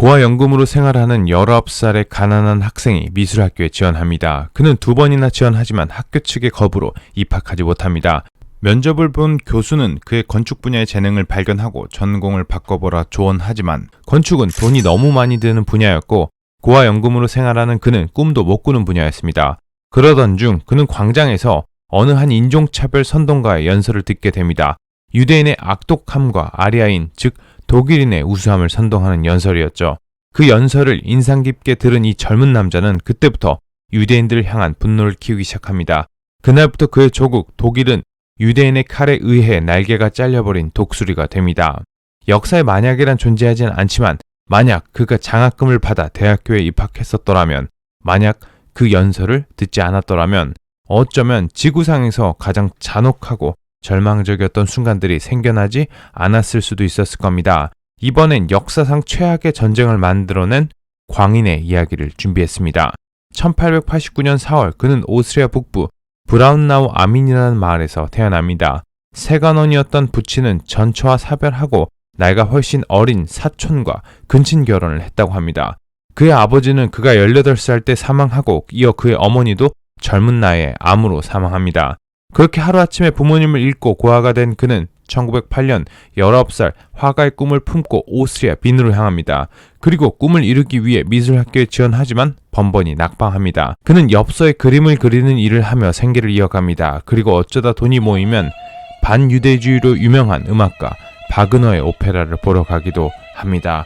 고아연금으로 생활하는 19살의 가난한 학생이 미술학교에 지원합니다. 그는 2번이나 지원하지만 학교 측의 거부로 입학하지 못합니다. 면접을 본 교수는 그의 건축 분야의 재능을 발견하고 전공을 바꿔보라 조언하지만 건축은 돈이 너무 많이 드는 분야였고 고아연금으로 생활하는 그는 꿈도 못 꾸는 분야였습니다. 그러던 중 그는 광장에서 어느 한 인종차별 선동가의 연설을 듣게 됩니다. 유대인의 악독함과 아리아인, 즉 독일인의 우수함을 선동하는 연설이었죠. 그 연설을 인상 깊게 들은 이 젊은 남자는 그때부터 유대인들을 향한 분노를 키우기 시작합니다. 그날부터 그의 조국 독일은 유대인의 칼에 의해 날개가 잘려버린 독수리가 됩니다. 역사에 만약이란 존재하진 않지만 만약 그가 장학금을 받아 대학교에 입학했었더라면, 만약 그 연설을 듣지 않았더라면 어쩌면 지구상에서 가장 잔혹하고 절망적이었던 순간들이 생겨나지 않았을 수도 있었을 겁니다. 이번엔 역사상 최악의 전쟁을 만들어낸 광인의 이야기를 준비했습니다. 1889년 4월 그는 오스트리아 북부 브라운나우 아민이라는 마을에서 태어납니다. 세관원이었던 부친은 전처와 사별하고 나이가 훨씬 어린 사촌과 근친 결혼을 했다고 합니다. 그의 아버지는 그가 18살 때 사망하고 이어 그의 어머니도 젊은 나이에 암으로 사망합니다. 그렇게 하루아침에 부모님을 잃고 고아가 된 그는 1908년 19살 화가의 꿈을 품고 오스트리아 빈으로 향합니다. 그리고 꿈을 이루기 위해 미술학교에 지원하지만 번번이 낙방합니다. 그는 엽서에 그림을 그리는 일을 하며 생계를 이어갑니다. 그리고 어쩌다 돈이 모이면 반유대주의로 유명한 음악가 바그너의 오페라를 보러 가기도 합니다.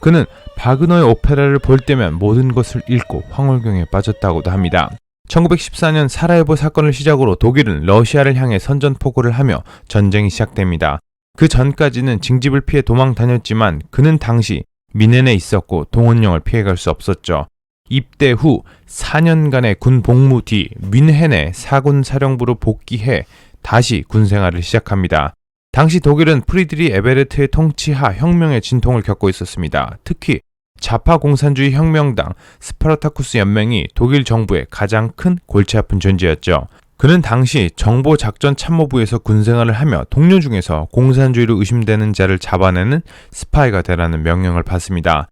그는 바그너의 오페라를 볼 때면 모든 것을 잃고 황홀경에 빠졌다고도 합니다. 1914년 사라예보 사건을 시작으로 독일은 러시아를 향해 선전포고를 하며 전쟁이 시작됩니다. 그 전까지는 징집을 피해 도망 다녔지만 그는 당시 미넨에 있었고 동원령을 피해갈 수 없었죠. 입대 후 4년간의 군 복무 뒤 뮌헨의 사군 사령부로 복귀해 다시 군 생활을 시작합니다. 당시 독일은 프리드리 에베르트의 통치하 혁명의 진통을 겪고 있었습니다. 특히 좌파 공산주의 혁명당 스파르타쿠스 연맹이 독일 정부의 가장 큰 골치 아픈 존재였죠. 그는 당시 정보작전 참모부에서 군생활을 하며 동료 중에서 공산주의로 의심되는 자를 잡아내는 스파이가 되라는 명령을 받습니다.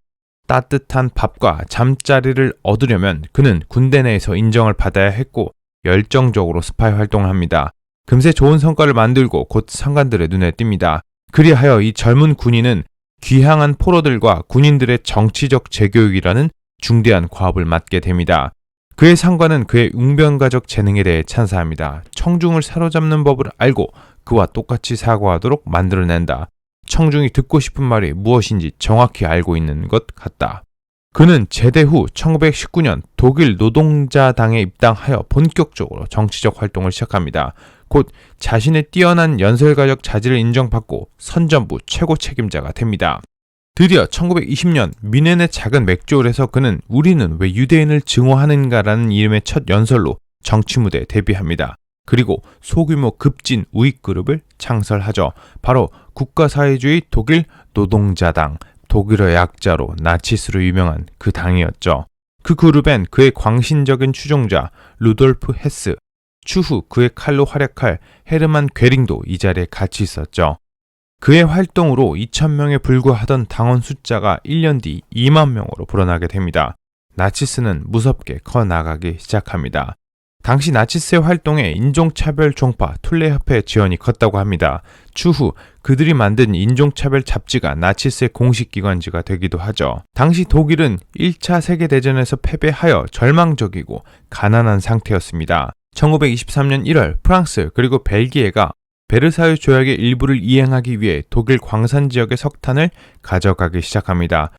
따뜻한 밥과 잠자리를 얻으려면 그는 군대 내에서 인정을 받아야 했고 열정적으로 스파이 활동을 합니다. 금세 좋은 성과를 만들고 곧 상관들의 눈에 띕니다. 그리하여 이 젊은 군인은 귀향한 포로들과 군인들의 정치적 재교육이라는 중대한 과업을 맡게 됩니다. 그의 상관은 그의 웅변가적 재능에 대해 찬사합니다. 청중을 사로잡는 법을 알고 그와 똑같이 사고하도록 만들어낸다. 청중이 듣고 싶은 말이 무엇인지 정확히 알고 있는 것 같다. 그는 제대 후 1919년 독일 노동자당에 입당하여 본격적으로 정치적 활동을 시작합니다. 곧 자신의 뛰어난 연설가적 자질을 인정받고 선전부 최고 책임자가 됩니다. 드디어 1920년 뮌헨의 작은 맥주홀에서 그는 우리는 왜 유대인을 증오하는가라는 이름의 첫 연설로 정치 무대에 데뷔합니다. 그리고 소규모 급진 우익 그룹을 창설하죠. 바로 국가사회주의 독일 노동자당, 독일어 약자로 나치스로 유명한 그 당이었죠. 그 그룹엔 그의 광신적인 추종자 루돌프 헤스, 추후 그의 칼로 활약할 헤르만 괴링도 이 자리에 같이 있었죠. 그의 활동으로 2,000명에 불과하던 당원 숫자가 1년 뒤 2만 명으로 불어나게 됩니다. 나치스는 무섭게 커나가기 시작합니다. 당시 나치스의 활동에 인종차별 종파 툴레협회의 지원이 컸다고 합니다. 추후 그들이 만든 인종차별 잡지가 나치스의 공식 기관지가 되기도 하죠. 당시 독일은 1차 세계대전에서 패배하여 절망적이고 가난한 상태였습니다. 1923년 1월 프랑스 그리고 벨기에가 베르사유 조약의 일부를 이행하기 위해 독일 광산 지역의 석탄을 가져가기 시작합니다.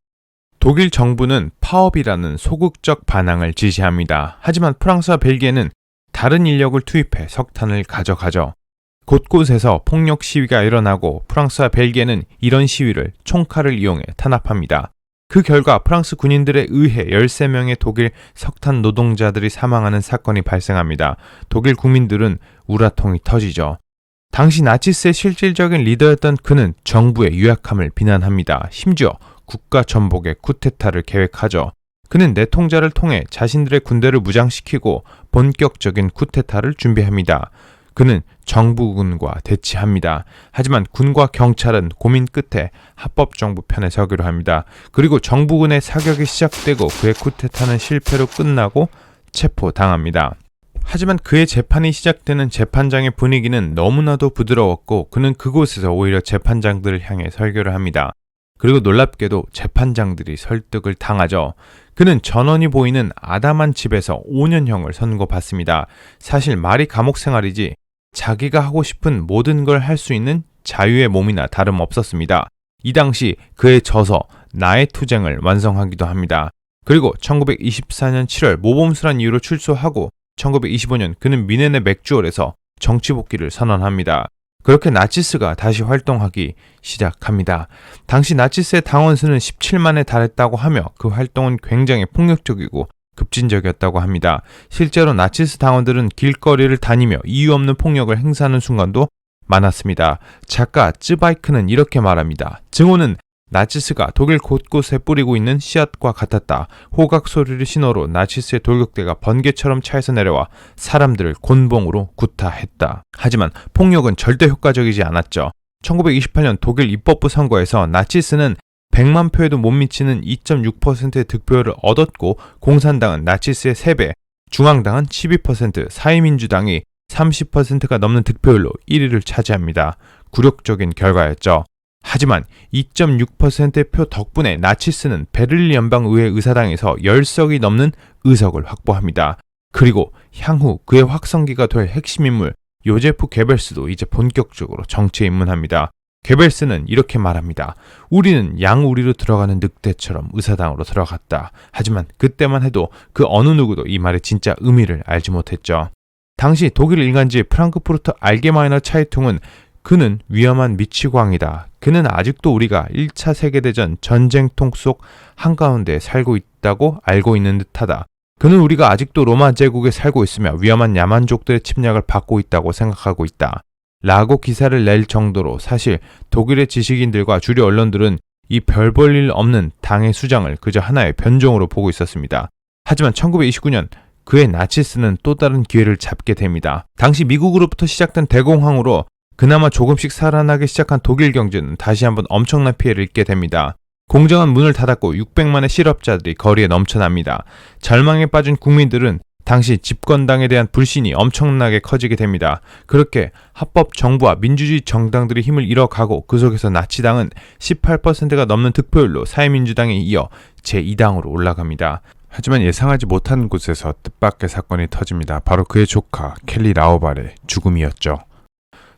독일 정부는 파업이라는 소극적 반항을 지시합니다. 하지만 프랑스와 벨기에는 다른 인력을 투입해 석탄을 가져가죠. 곳곳에서 폭력 시위가 일어나고 프랑스와 벨기에는 이런 시위를 총칼을 이용해 탄압합니다. 그 결과 프랑스 군인들에 의해 13명의 독일 석탄 노동자들이 사망하는 사건이 발생합니다. 독일 국민들은 우라통이 터지죠. 당시 나치스의 실질적인 리더였던 그는 정부의 유약함을 비난합니다. 심지어 국가 전복의 쿠데타를 계획하죠. 그는 내통자를 통해 자신들의 군대를 무장시키고 본격적인 쿠데타를 준비합니다. 그는 정부군과 대치합니다. 하지만 군과 경찰은 고민 끝에 합법정부 편에 서기로 합니다. 그리고 정부군의 사격이 시작되고 그의 쿠데타는 실패로 끝나고 체포당합니다. 하지만 그의 재판이 시작되는 재판장의 분위기는 너무나도 부드러웠고 그는 그곳에서 오히려 재판장들을 향해 설교를 합니다. 그리고 놀랍게도 재판장들이 설득을 당하죠. 그는 전원이 보이는 아담한 집에서 5년형을 선고받습니다. 사실 말이 감옥 생활이지 자기가 하고 싶은 모든 걸 할 수 있는 자유의 몸이나 다름없었습니다. 이 당시 그의 저서 나의 투쟁을 완성하기도 합니다. 그리고 1924년 7월 모범수란 이유로 출소하고 1925년 그는 미네네 맥주홀에서 정치 복귀를 선언합니다. 그렇게 나치스가 다시 활동하기 시작합니다. 당시 나치스의 당원수는 17만에 달했다고 하며 그 활동은 굉장히 폭력적이고 급진적이었다고 합니다. 실제로 나치스 당원들은 길거리를 다니며 이유 없는 폭력을 행사하는 순간도 많았습니다. 작가 쯔바이크는 이렇게 말합니다. 증오는 나치스가 독일 곳곳에 뿌리고 있는 씨앗과 같았다. 호각 소리를 신호로 나치스의 돌격대가 번개처럼 차에서 내려와 사람들을 곤봉으로 구타했다. 하지만 폭력은 절대 효과적이지 않았죠. 1928년 독일 입법부 선거에서 나치스는 100만 표에도 못 미치는 2.6%의 득표율을 얻었고 공산당은 나치스의 3배, 중앙당은 12%, 사회민주당이 30%가 넘는 득표율로 1위를 차지합니다. 굴욕적인 결과였죠. 하지만 2.6%의 표 덕분에 나치스는 베를린 연방의회 의사당에서 10석이 넘는 의석을 확보합니다. 그리고 향후 그의 확성기가 될 핵심 인물 요제프 게벨스도 이제 본격적으로 정치에 입문합니다. 게벨스는 이렇게 말합니다. 우리는 양우리로 들어가는 늑대처럼 의사당으로 들어갔다. 하지만 그때만 해도 그 어느 누구도 이 말의 진짜 의미를 알지 못했죠. 당시 독일 일간지 프랑크푸르트 알게마이너 차이퉁은 그는 위험한 미치광이다. 그는 아직도 우리가 1차 세계대전 전쟁통 속 한가운데 살고 있다고 알고 있는 듯하다. 그는 우리가 아직도 로마 제국에 살고 있으며 위험한 야만족들의 침략을 받고 있다고 생각하고 있다. 라고 기사를 낼 정도로 사실 독일의 지식인들과 주류 언론들은 이 별 볼 일 없는 당의 수장을 그저 하나의 변종으로 보고 있었습니다. 하지만 1929년 그의 나치스는 또 다른 기회를 잡게 됩니다. 당시 미국으로부터 시작된 대공황으로 그나마 조금씩 살아나기 시작한 독일 경제는 다시 한번 엄청난 피해를 입게 됩니다. 공장은 문을 닫았고 600만의 실업자들이 거리에 넘쳐납니다. 절망에 빠진 국민들은 당시 집권당에 대한 불신이 엄청나게 커지게 됩니다. 그렇게 합법 정부와 민주주의 정당들이 힘을 잃어가고 그 속에서 나치당은 18%가 넘는 득표율로 사회민주당에 이어 제2당으로 올라갑니다. 하지만 예상하지 못한 곳에서 뜻밖의 사건이 터집니다. 바로 그의 조카 켈리 라오발의 죽음이었죠.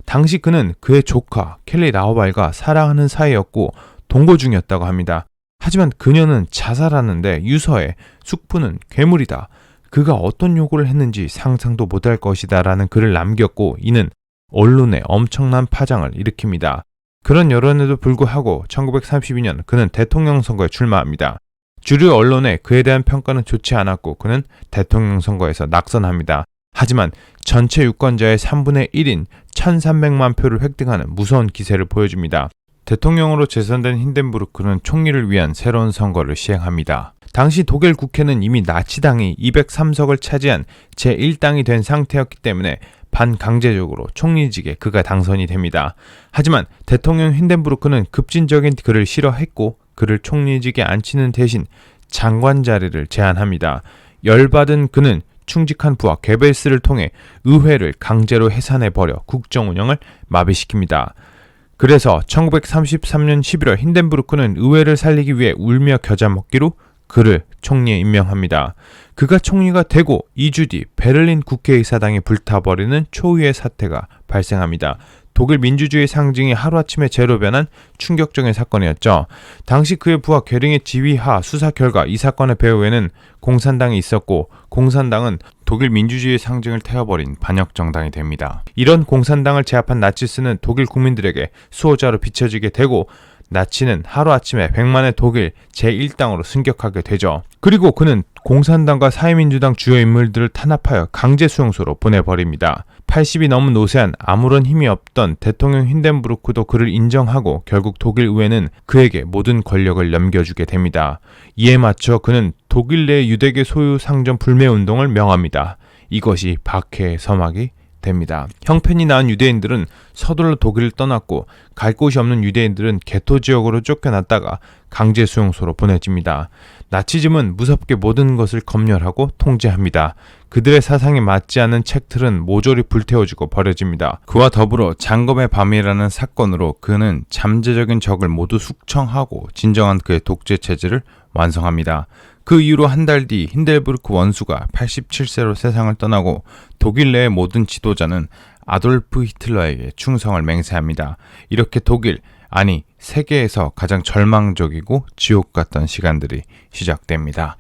당시 그는 그의 조카 켈리 라오발과 사랑하는 사이였고 동거 중이었다고 합니다. 하지만 그녀는 자살하는데 유서에 숙부는 괴물이다. 그가 어떤 요구를 했는지 상상도 못할 것이다 라는 글을 남겼고 이는 언론에 엄청난 파장을 일으킵니다. 그런 여론에도 불구하고 1932년 그는 대통령 선거에 출마합니다. 주류 언론에 그에 대한 평가는 좋지 않았고 그는 대통령 선거에서 낙선합니다. 하지만 전체 유권자의 3분의 1인 1300만 표를 획득하는 무서운 기세를 보여줍니다. 대통령으로 재선된 힌덴부르크는 총리를 위한 새로운 선거를 시행합니다. 당시 독일 국회는 이미 나치당이 203석을 차지한 제1당이 된 상태였기 때문에 반강제적으로 총리직에 그가 당선이 됩니다. 하지만 대통령 힌덴부르크는 급진적인 그를 싫어했고 그를 총리직에 앉히는 대신 장관 자리를 제안합니다. 열받은 그는 충직한 부하 게벨스를 통해 의회를 강제로 해산해버려 국정 운영을 마비시킵니다. 그래서 1933년 11월 힌덴부르크는 의회를 살리기 위해 울며 겨자 먹기로 그를 총리에 임명합니다. 그가 총리가 되고 2주 뒤 베를린 국회의사당이 불타버리는 초유의 사태가 발생합니다. 독일 민주주의 상징이 하루아침에 제로 변한 충격적인 사건이었죠. 당시 그의 부하 괴링의 지휘하 수사 결과 이 사건의 배후에는 공산당이 있었고 공산당은 독일 민주주의의 상징을 태워버린 반역 정당이 됩니다. 이런 공산당을 제압한 나치스는 독일 국민들에게 수호자로 비춰지게 되고 나치는 하루아침에 100만의 독일 제1당으로 승격하게 되죠. 그리고 그는 공산당과 사회민주당 주요 인물들을 탄압하여 강제 수용소로 보내버립니다. 80이 넘은 노세한 아무런 힘이 없던 대통령 힌덴부르크도 그를 인정하고 결국 독일 의회는 그에게 모든 권력을 넘겨주게 됩니다. 이에 맞춰 그는 독일 내 유대계 소유 상점 불매 운동을 명합니다. 이것이 박해의 서막이 시작됩니다. 형편이 나은 유대인들은 서둘러 독일을 떠났고 갈 곳이 없는 유대인들은 게토 지역으로 쫓겨났다가 강제 수용소로 보내집니다. 나치즘은 무섭게 모든 것을 검열하고 통제합니다. 그들의 사상에 맞지 않는 책들은 모조리 불태워지고 버려집니다. 그와 더불어 장검의 밤이라는 사건으로 그는 잠재적인 적을 모두 숙청하고 진정한 그의 독재 체제를 완성합니다. 그 이후로 한 달 뒤 힌델부르크 원수가 87세로 세상을 떠나고 독일 내의 모든 지도자는 아돌프 히틀러에게 충성을 맹세합니다. 이렇게 독일, 아니 세계에서 가장 절망적이고 지옥 같던 시간들이 시작됩니다.